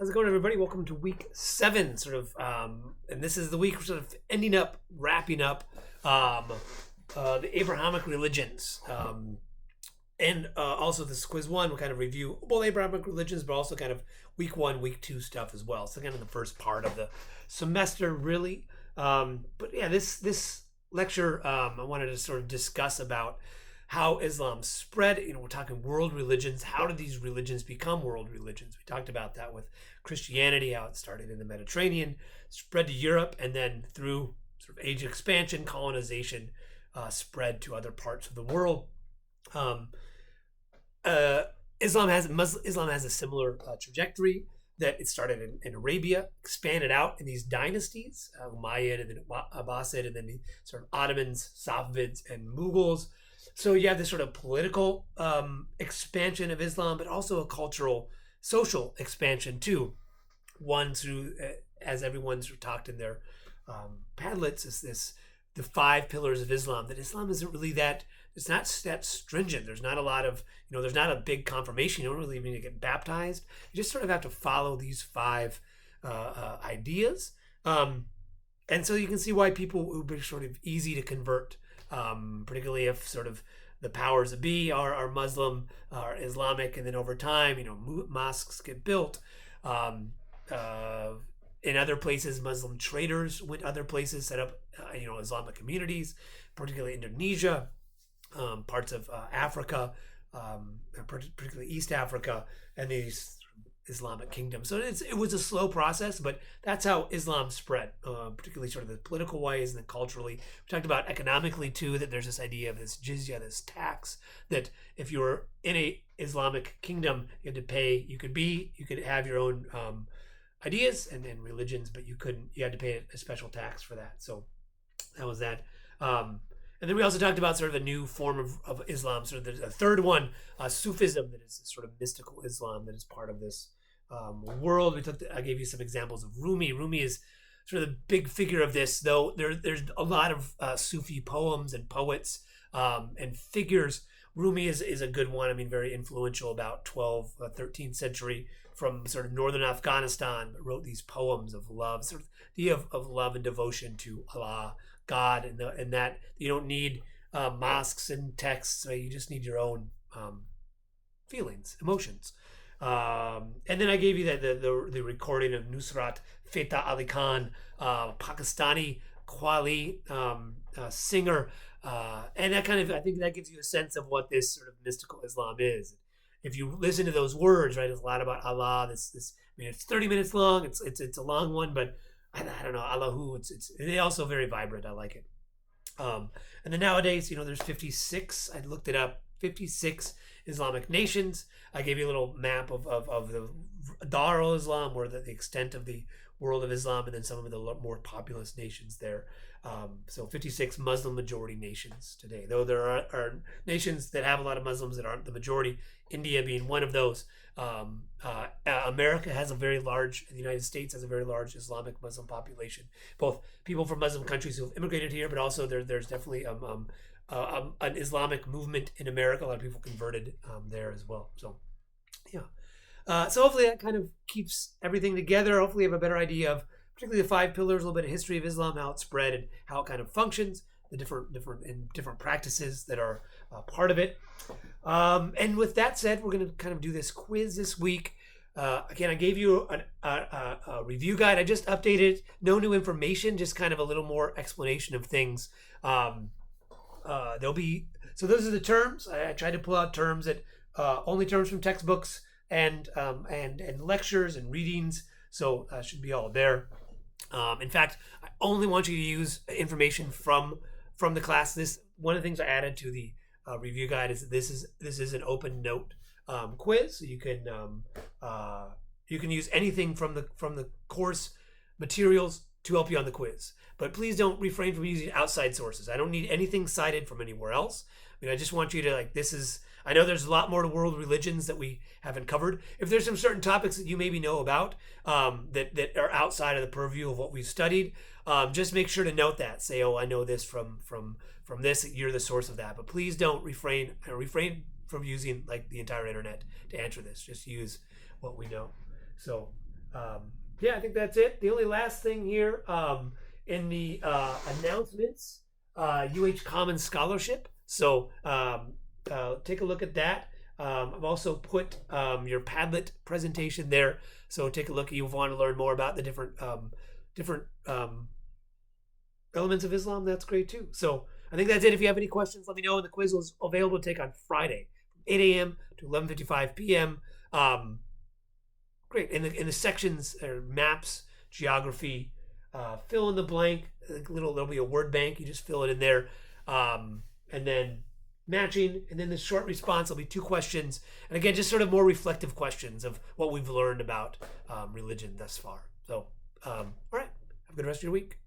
How's it going, everybody? Welcome to week 7, and this is the week we're sort of wrapping up um, the Abrahamic religions. And also this quiz 1 will kind of review both Abrahamic religions, but also kind of week 1, week 2 stuff as well. So kind of the first part of the semester, really. But yeah, this lecture, I wanted to sort of discuss about how Islam spread. We're talking world religions. How did these religions become world religions? We talked about that with Christianity, how it started in the Mediterranean, spread to Europe, and then through sort of age expansion, colonization, spread to other parts of the world. Um, Islam has a similar trajectory. That it started in Arabia, expanded out in these dynasties, Umayyad and then Abbasid, and then the sort of Ottomans, Safavids, and Mughals. So you have this sort of political expansion of Islam, but also a cultural, social expansion too. One through, as everyone's talked in their Padlets, is this the 5 pillars of Islam. That Islam isn't really that. It's not that stringent. There's not a lot of, there's not a big confirmation. You don't really need to get baptized. You just sort of have to follow these 5 ideas. And so you can see why people would be sort of easy to convert, particularly if sort of the powers that be are Muslim, are Islamic, and then over time, mosques get built. In other places, Muslim traders went other places, set up, Islamic communities, particularly Indonesia, parts of Africa, particularly East Africa, and these Islamic kingdoms. So it was a slow process, but that's how Islam spread, particularly sort of the political ways and then culturally. We talked about economically too, that there's this idea of this jizya, this tax, that if you were in a Islamic kingdom, you had to pay. You could have your own ideas and religions, but you had to pay a special tax for that. So that was that. And then we also talked about sort of a new form of Islam, sort of the third one, Sufism, that is this sort of mystical Islam that is part of this world. I gave you some examples of Rumi. Rumi is sort of the big figure of this, though there's a lot of Sufi poems and poets and figures. Rumi is a good one. I mean, very influential, about 12th, 13th century, from sort of northern Afghanistan, but wrote these poems of love, sort of the idea of love and devotion to Allah, God, and that you don't need mosques and texts. So you just need your own feelings, emotions. And then I gave you the recording of Nusrat Fateh Ali Khan, Pakistani Qawwali singer, and that I think that gives you a sense of what this sort of mystical Islam is. If you listen to those words, right, it's a lot about Allah. It's 30 minutes long. It's a long one, but I don't know, Allahu. It's also very vibrant. I like it. And then nowadays, there's 56. I looked it up. 56 Islamic nations. I gave you a little map of the Dar al-Islam, or the extent of the world of Islam, and then some of the more populous nations there. So 56 Muslim majority nations today, though there are nations that have a lot of Muslims that aren't the majority, India being one of those. America has the United States has a very large Islamic Muslim population, both people from Muslim countries who have immigrated here, but also there's definitely an Islamic movement in America. A lot of people converted there as well. So yeah. So hopefully that kind of keeps everything together. Hopefully you have a better idea of particularly the 5 pillars, a little bit of history of Islam, how it spread and how it kind of functions, the different practices that are part of it. And with that said, we're going to kind of do this quiz this week. Again, I gave you a review guide. I just updated, no new information, just kind of a little more explanation of things. There'll be, so those are the terms. I tried to pull out terms that only terms from textbooks and lectures and readings. So should be all there. In fact, I only want you to use information from the class. This one of the things I added to the review guide is that this is an open note quiz. So you can use anything from the course materials to help you on the quiz. But please don't refrain from using outside sources. I don't need anything cited from anywhere else. I just want you to I know there's a lot more to world religions that we haven't covered. If there's some certain topics that you maybe know about that are outside of the purview of what we've studied, just make sure to note that. Say, oh, I know this from this. You're the source of that. But please don't refrain from using the entire internet to answer this. Just use what we know. So Yeah, I think that's it. The only last thing here in the announcements, UH Common Scholarship. So take a look at that. I've also put your Padlet presentation there. So take a look. If you want to learn more about the different elements of Islam. That's great too. So I think that's it. If you have any questions, let me know. And the quiz is available to take on Friday, from 8 a.m. to 11:55 p.m. Great. In the sections are maps, geography, fill in the blank. There'll be a word bank. You just fill it in there, and then matching, and then the short response will be 2 questions, and again, just sort of more reflective questions of what we've learned about religion thus far. So, all right. Have a good rest of your week.